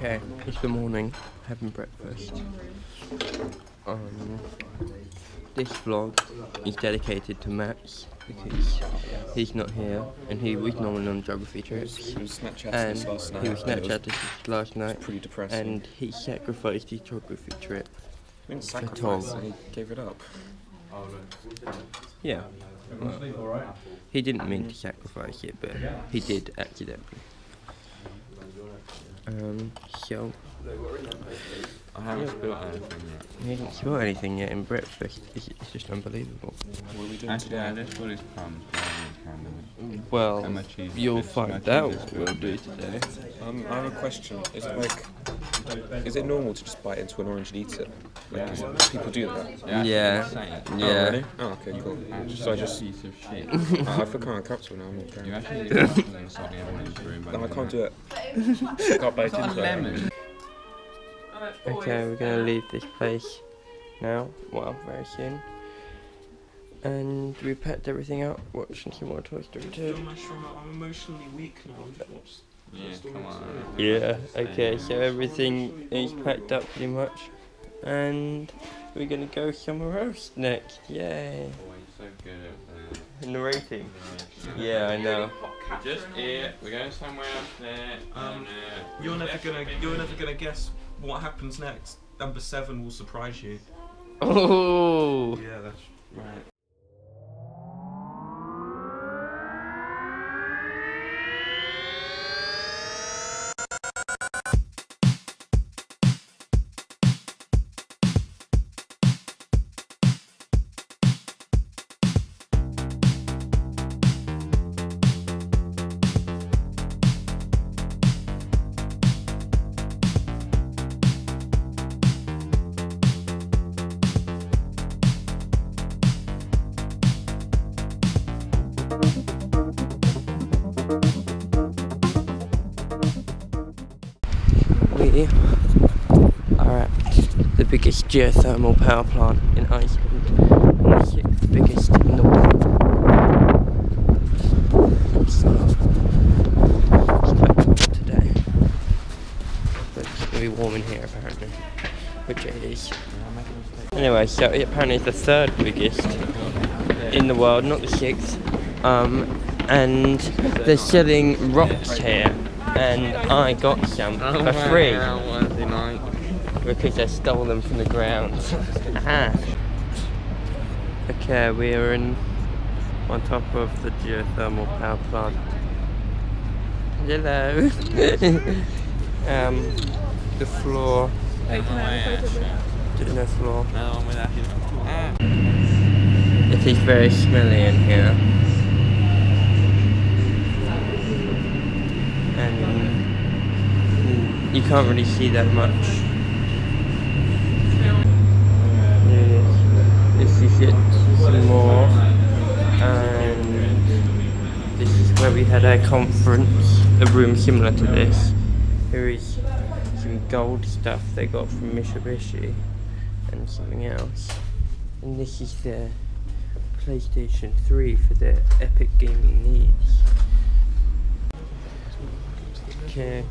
Okay, it's the morning, having breakfast. This vlog is dedicated to Max because he's not here and he was normally on geography trips. He was Snapchatting and us last night. He was Snapchatting last night. It was pretty depressing. And he sacrificed his geography trip. He didn't sacrifice it, he gave it up. Yeah. Well, he didn't mean to sacrifice it, but he did accidentally. So I haven't spilled anything yet. he didn't spill anything yet in breakfast. It's just unbelievable. What are we doing Actually, I today? just got his crumbs. Well, And my cheese you'll bits, find my out cheese what we'll do today. I have a question. Is it normal to just bite into an orange and eat it? Like, people do that? Yeah. Oh, Yeah. really? Oh, okay, cool. So I just... piece of shit. I feel kind of comfortable now. I'm not You going. actually did something in this room. No, I can't do it. I can't bite Got a into it. lemon. Okay, we're gonna leave this place now. Well, very soon. And we packed everything up, watching some more Toy Story 2. I'm emotionally weak now. Yeah, come on. Yeah, okay, so everything is packed up pretty much. And we're gonna go somewhere else next. Yay. So good at Narrating. Yeah, I know. Just here, we're going somewhere else there. You're never gonna guess what happens next. Number 7 will surprise you. Oh! Yeah, that's right. We are at the biggest geothermal power plant in Iceland, and the 6th biggest in the world. So, it's quite cold today, but it's going to be warm in here apparently, which it is. Anyway, so it apparently is the 3rd biggest in the world, not the 6th, and they're selling rocks here. And I got some for free because I stole them from the ground. Okay, we are on top of the geothermal power plant. Hello. The floor. No floor. It is very smelly in here. And you can't really see that much. This is it, some more, and this is where we had our conference, a room similar to this. Here is some gold stuff they got from Mitsubishi and something else. And this is the PlayStation 3 for their epic gaming needs. Okay,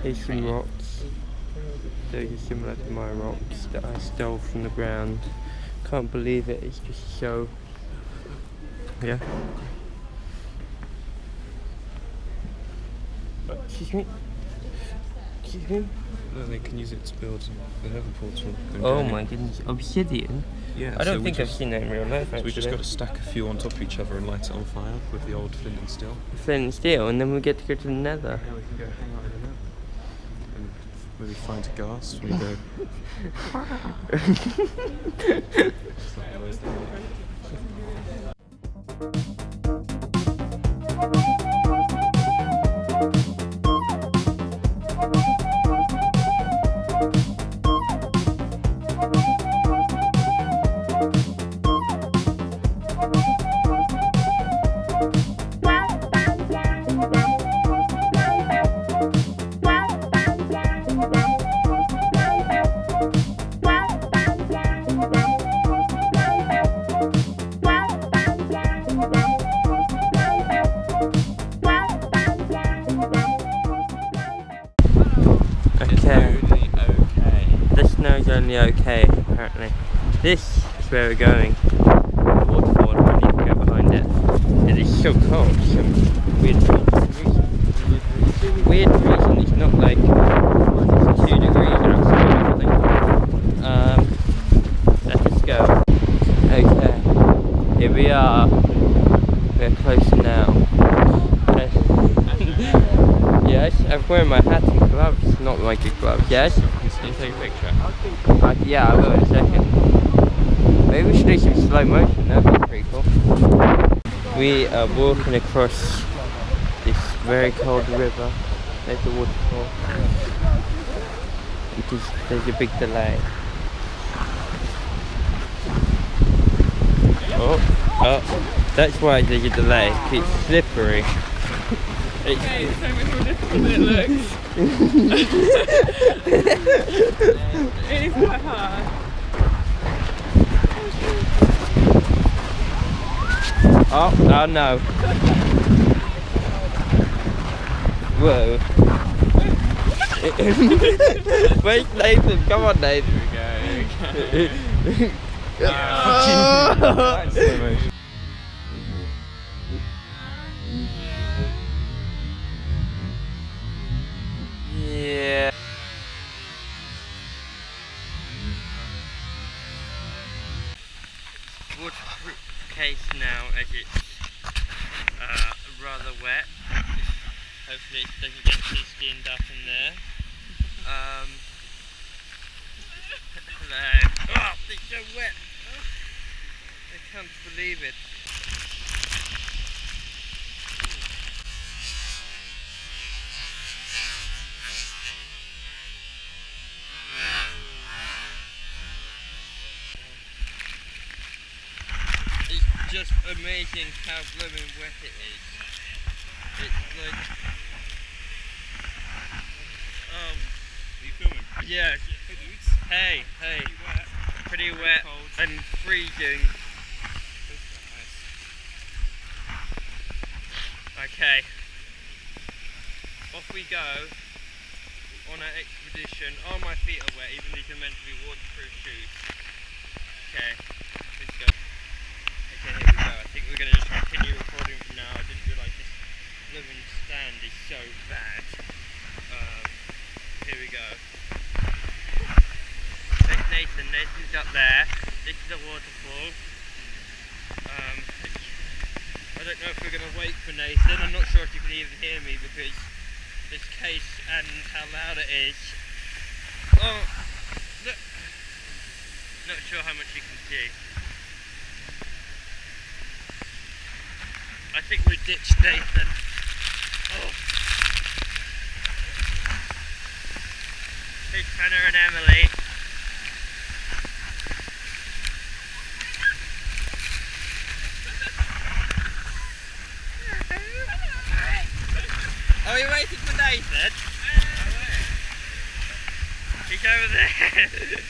here's some rocks. Those are similar to my rocks that I stole from the ground. Can't believe it, it's just so... Yeah. Excuse me? Excuse me? No, they can use it to build the nether portal. Oh my goodness, obsidian? Yeah, I don't so think I've seen that in real life So actually. we just got to stack a few on top of each other and light it on fire with the old flint and steel. Flint and steel, and then we get to go to the nether. Yeah, we can go hang out in it. And maybe find a ghast when we go. It's like always there. It's only okay. The snow's only okay, apparently. This is where we're going. The waterfall, I need to go behind it. It is so cold, so weird reason. It's not like it's 2 degrees outside or something. Let's go. Okay, here we are. We're closer now. Yes, I'm wearing my hat and gloves, not my good gloves. Yes? Can you take a picture? Yeah, I will in a second. Maybe we should do some slow motion, that'd be pretty cool. We are walking across this very cold river. There's the waterfall. There's a big delay. Oh, that's why there's a delay. It's slippery. Okay, it's so much more difficult than it looks. It is quite hard. Oh no. Whoa. Wait, Nathan, come on, Nathan. Here we go. That's slow motion. Yeah. Waterproof case now as it's rather wet. Hopefully it doesn't get too skinned up in there. Hello. Oh, it's so wet. I can't believe it. It's just amazing how blooming wet it is. It's like... Are you filming? Yeah. Hey dudes. Hey. Pretty wet Cold. and freezing. Okay. Off we go on our expedition. Oh, my feet are wet, even these are meant to be waterproof shoes. Okay, let's go. Okay, here we go. I think we're going to just continue recording from now. I didn't realise this living stand is so bad. Here we go. There's Nathan. Nathan's up there. This is a waterfall. I don't know if we're going to wait for Nathan. I'm not sure if you can even hear me because this case and how loud it is. Oh, look. Not sure how much you can see. I think we ditched Nathan. Oh. Here's Hannah and Emily. Are we waiting for Nathan? He's over there.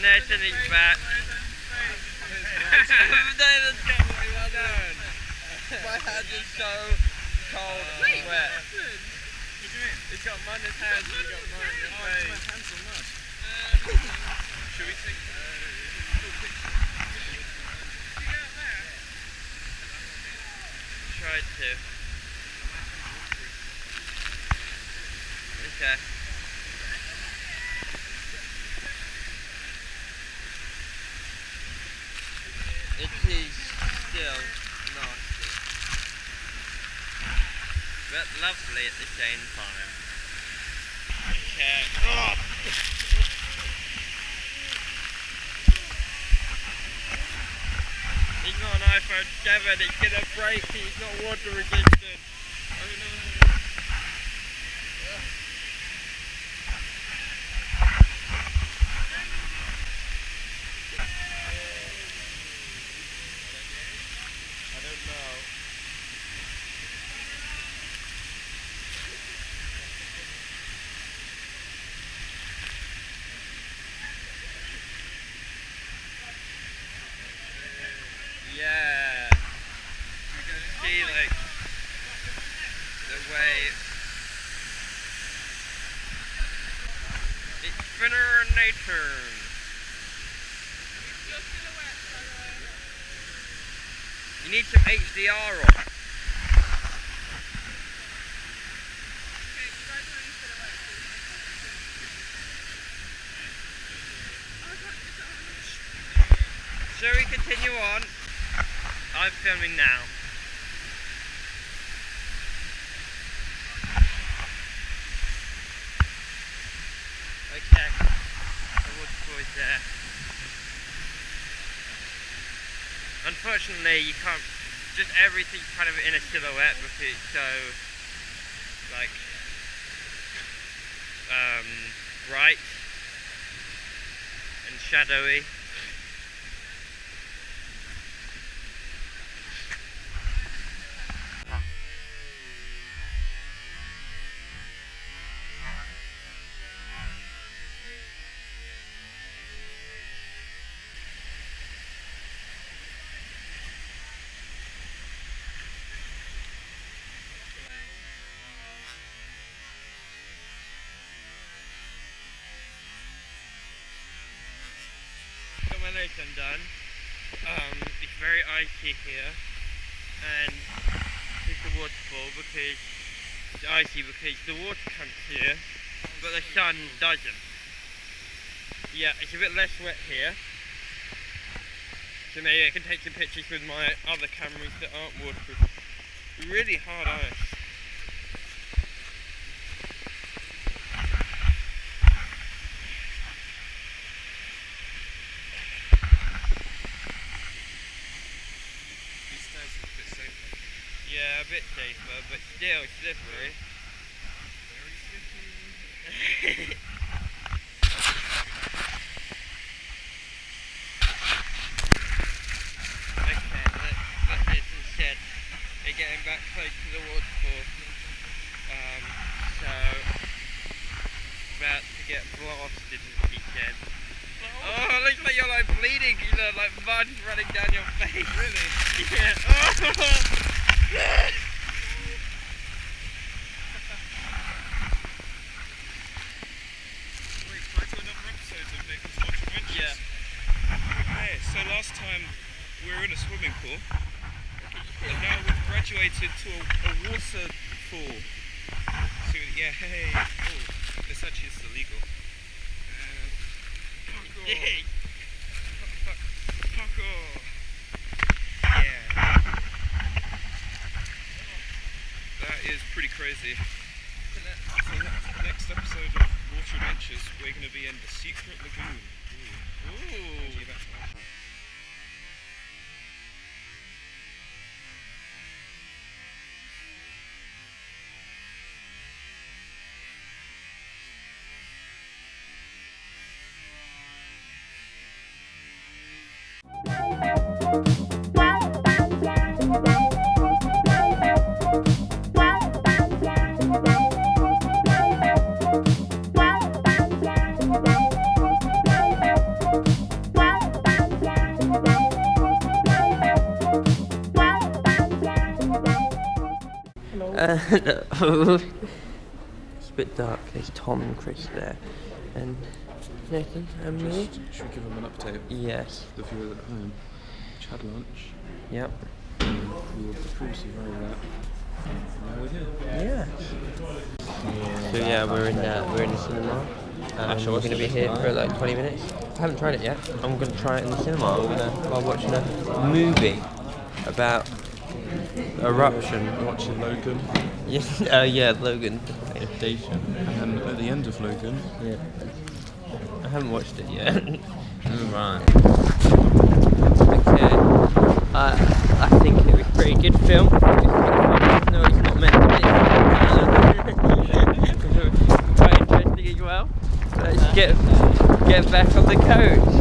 Nathan is back. Nathan's got me, well done. My hand is so cold and wet. He's got mud in his hands and he's got mud in his face. My hands are mud. Should we take Tried to. Okay. It is still nasty, but lovely at the same time. Okay. Oh. He's not an iPhone 7, it's gonna break, he's not water resistant. Oh no. turn. You need some HDR on. Shall we continue on? I'm filming now. Okay, the waterfall is there. Unfortunately, you can't, just everything's kind of in a silhouette because it's so, like, bright and shadowy. My legs undone. It's very icy here, and it's a waterfall because it's icy because the water comes here, but the sun doesn't. Yeah, it's a bit less wet here, so maybe I can take some pictures with my other cameras that aren't waterproof. Really hard ice. Yeah, a bit safer, but still slippery. Very slippery. Okay, that's it instead. We're getting back close to the waterfall. So, about to get blasted, as he said. Oh, it looks like you're like bleeding, you know, like mud's running down your face. Really? Yeah. Oh. Wait, can I do another episode of Nathan's Water Adventures? Yeah. Okay, so last time we were in a swimming pool, and now we've graduated to a waterfall. So yeah, hey, oh, this actually is illegal. Yay. Fuck off. Yeah. That is pretty crazy. So next episode of Water Adventures, we're going to be in the Secret Lagoon. Ooh. It's a bit dark. There's Tom and Chris there, and Nathan and me. Should we give them an update? Yes. The viewers at home. Just had lunch. Yep. We were previously very wet. Now we're here. Yeah. So yeah, we're in the cinema. We're going to be here for like 20 minutes. I haven't tried it yet. I'm going to try it in the cinema. While watching a movie about eruption. Watching Logan. Yeah, Logan. Station. And at the end of Logan. Yeah. I haven't watched it yet. Right. Okay. I think it was a pretty good film. No, it's not meant to be. Quite interesting as well. Let's get back on the coach.